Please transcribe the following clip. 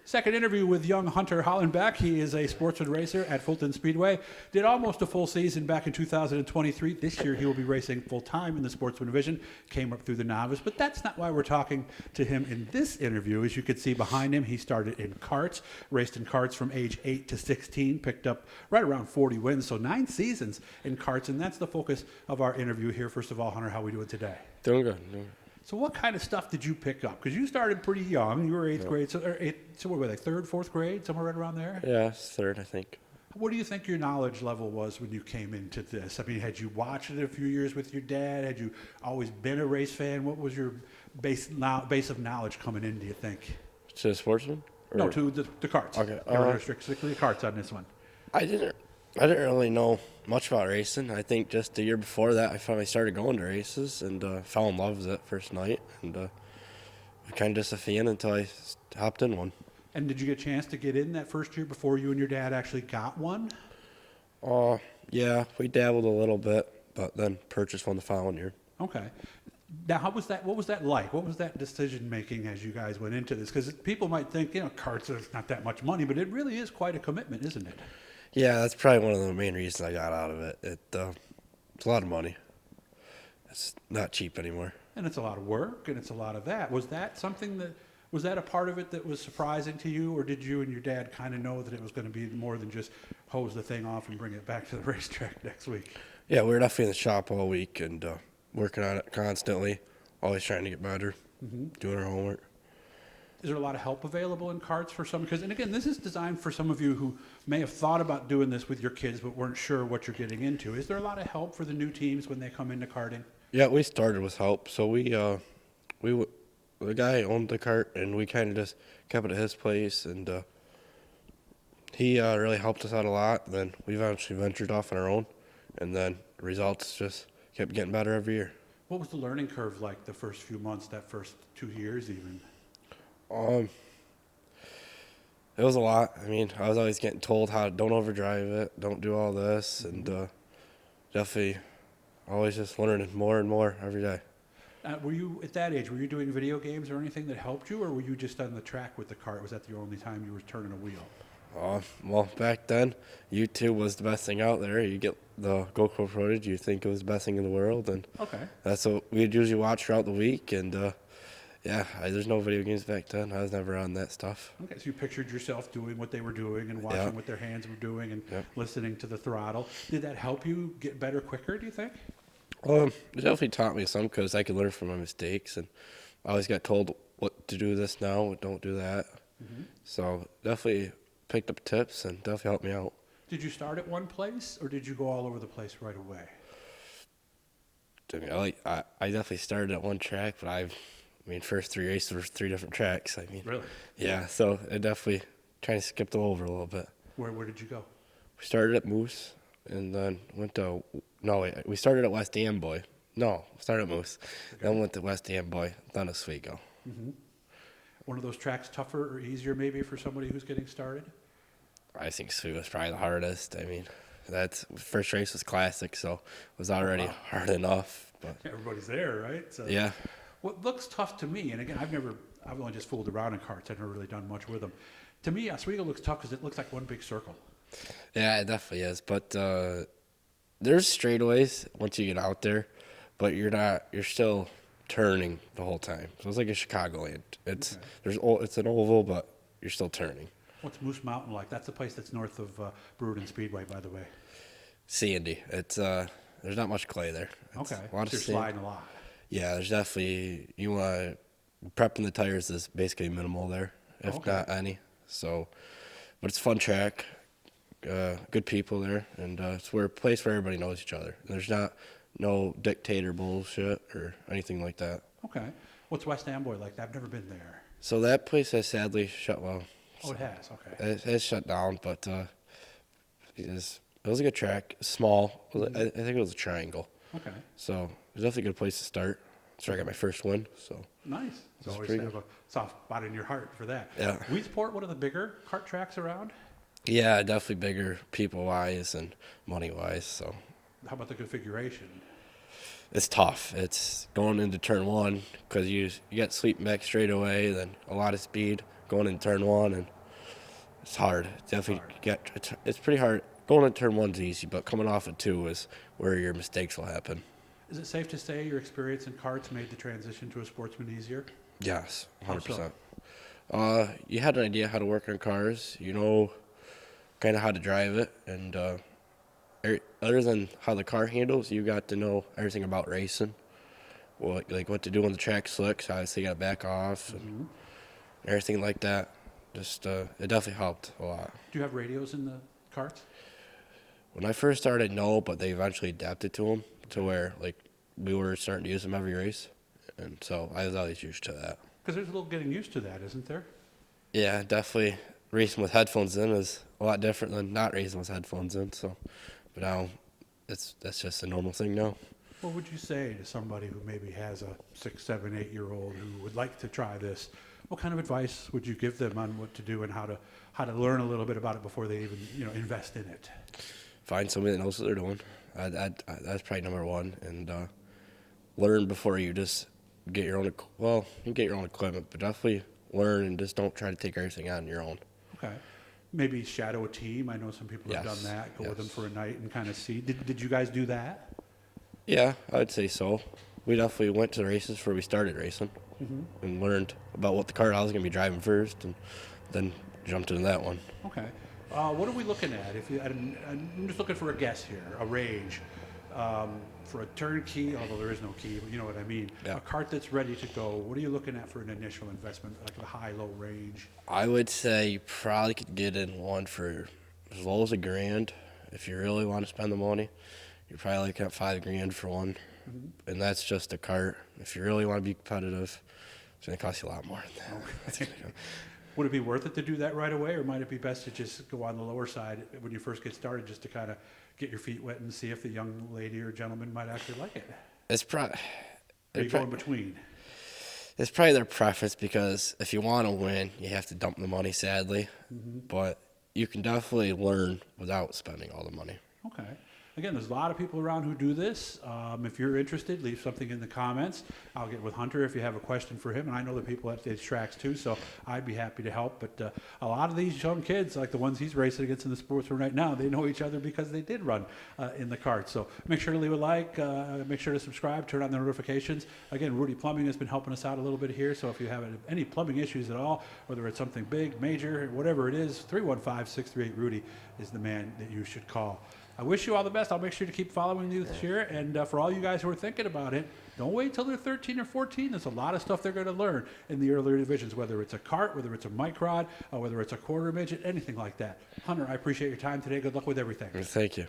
Second interview with young Hunter Hollenbeck. He is a sportsman racer at Fulton Speedway. Did almost a full season back in 2023. This year he will be racing full-time in the sportsman division. Came up through the novice, but that's not why we're talking to him in this interview. As you can see behind him, he started in karts, raced in karts from age 8 to 16, picked up right around 40 wins, so 9 seasons in karts, and that's the focus of our interview here. First of all, Hunter, how are we doing today? Doing good. So what kind of stuff did you pick up? Because you started pretty young. You were eighth grade, so what were they, third, fourth grade, somewhere right around there? Yeah, third, I think. What do you think your knowledge level was when you came into this? I mean, had you watched it a few years with your dad? Had you always been a race fan? What was your base of knowledge coming in, do you think? To the sportsman? No, to the karts. Okay. We're strictly karts on this one. I didn't really know much about racing. I think just the year before that, I finally started going to races and fell in love with it first night. And kind of just a fan until I hopped in one. And did you get a chance to get in that first year before you and your dad actually got one? Yeah, we dabbled a little bit, but then purchased one the following year. Okay. Now, how was that? What was that like? What was that decision making as you guys went into this? Because people might think, karts are not that much money, but it really is quite a commitment, isn't it? Yeah, that's probably one of the main reasons I got out of it. It's a lot of money. It's not cheap anymore. And it's a lot of work, and it's a lot of that. Was that a part of it that was surprising to you, or did you and your dad kind of know that it was going to be more than just hose the thing off and bring it back to the racetrack next week? Yeah, we were definitely in the shop all week and working on it constantly, always trying to get better, doing our homework. Is there a lot of help available in karts for some? And again, this is designed for some of you who may have thought about doing this with your kids but weren't sure what you're getting into. Is there a lot of help for the new teams when they come into karting? Yeah, we started with help. So the guy owned the cart, and we kind of just kept it at his place, and he really helped us out a lot. Then we eventually ventured off on our own, and then the results just kept getting better every year. What was the learning curve like the first few months, that first 2 years even? It was a lot. I mean, I was always getting told don't overdrive it, don't do all this, and definitely always just learning more and more every day. Were you, at that age, were you doing video games or anything that helped you, or were you just on the track with the cart? Was that the only time you were turning a wheel? Well, back then, YouTube was the best thing out there. You get the GoPro footage, you think it was the best thing in the world, and that's what we'd usually watch throughout the week, and there's no video games back then. I was never on that stuff. Okay, so you pictured yourself doing what they were doing and watching what their hands were doing and listening to the throttle. Did that help you get better quicker, do you think? It definitely taught me some because I could learn from my mistakes, and I always got told what to do this now, don't do that. So definitely picked up tips and definitely helped me out. Did you start at one place, or did you go all over the place right away? I definitely started at one track, but first 3 races were 3 different tracks. Really? Yeah, so I definitely trying to skip over a little bit. Where did you go? We started at Moose, and then we started at West Amboy. No, started at Moose, then went to West Amboy, then Oswego. One of those tracks tougher or easier maybe for somebody who's getting started? I think Oswego was probably the hardest. That's first race was classic, so it was already hard enough. But everybody's there, right? So yeah. What looks tough to me, and again, I've only just fooled around in karts. I've never really done much with them. To me, Oswego looks tough because it looks like one big circle. Yeah, it definitely is. But there's straightaways once you get out there, but you're still turning the whole time. So it's like a Chicagoland. It's an oval, but you're still turning. What's Moose Mountain like? That's the place that's north of Brewerton Speedway, by the way. Sandy. It's there's not much clay there. It's okay. So you're sliding a lot. Yeah, there's definitely prepping the tires is basically minimal there, if not any. So, but it's a fun track, good people there, and it's a place where everybody knows each other. There's no dictator bullshit or anything like that. Okay. What's West Amboy like? I've never been there. So that place has sadly shut. Oh, it has. Okay. It has shut down, but it was a good track. Small. I think it was a triangle. Okay. So it was definitely a good place to start. That's where I got my first win. So nice. It's always have a soft spot in your heart for that. Yeah. Weedsport, one of the bigger kart tracks around? Yeah, definitely bigger people-wise and money-wise. So how about the configuration? It's tough. It's going into turn 1 because you get sweeping back straight away, then a lot of speed, going in turn one, and it's hard. It's pretty hard. Going in turn one's easy, but coming off of two is where your mistakes will happen. Is it safe to say your experience in karts made the transition to a sportsman easier? Yes, How so? 100%. You had an idea how to work on cars. You know, kind of how to drive it, and other than how the car handles, you got to know everything about racing. Well, like what to do when the track slicks. Obviously, you got to back off and everything like that. Just it definitely helped a lot. Do you have radios in the karts? When I first started, no, but they eventually adapted to them to where like we were starting to use them every race, and so I was always used to that. Because there's a little getting used to that, isn't there? Yeah, definitely. Racing with headphones in is a lot different than not racing with headphones in. So, but now that's just a normal thing now. What would you say to somebody who maybe has a 6, 7, 8-year-old who would like to try this? What kind of advice would you give them on what to do and how to learn a little bit about it before they even invest in it? Find somebody that knows what they're doing. That's probably number one, and learn before you just get your own. Well, you can get your own equipment, but definitely learn and just don't try to take everything on your own. Okay. Maybe shadow a team. I know some people have Yes, done that. Go with them yes. for a night and kind of see. Did you guys do that? Yeah, I would say so. We definitely went to the races before we started racing and learned about what the car I was going to be driving first, and then jumped into that one. Okay. What are we looking at? I'm just looking for a guess here, a range. For a turnkey, although there is no key, but you know what I mean. Yeah. A cart that's ready to go. What are you looking at for an initial investment, like a high-low range? I would say you probably could get in one for as low as $1,000 if you really want to spend the money. You're probably looking at $5,000 for one, and that's just a cart. If you really want to be competitive, it's going to cost you a lot more than that. Okay. Would it be worth it to do that right away, or might it be best to just go on the lower side when you first get started, just to kind of get your feet wet and see if the young lady or gentleman might actually like it? It's probably Or you go in between? it's probably their preference, because if you want to win, you have to dump the money, sadly. But you can definitely learn without spending all the money. Okay. Again, there's a lot of people around who do this. If you're interested, leave something in the comments. I'll get with Hunter if you have a question for him. And I know the people at these tracks too, so I'd be happy to help. But a lot of these young kids, like the ones he's racing against in the sports room right now, they know each other because they did run in the karts. So make sure to leave a like, make sure to subscribe, turn on the notifications. Again, Rudy Plumbing has been helping us out a little bit here. So if you have any plumbing issues at all, whether it's something big, major, whatever it is, 315-638-RUDY is the man that you should call. I wish you all the best. I'll make sure to keep following you this year. And for all you guys who are thinking about it, don't wait till they're 13 or 14. There's a lot of stuff they're going to learn in the earlier divisions, whether it's a kart, whether it's a microd, whether it's a quarter midget, anything like that. Hunter, I appreciate your time today. Good luck with everything. Thank you.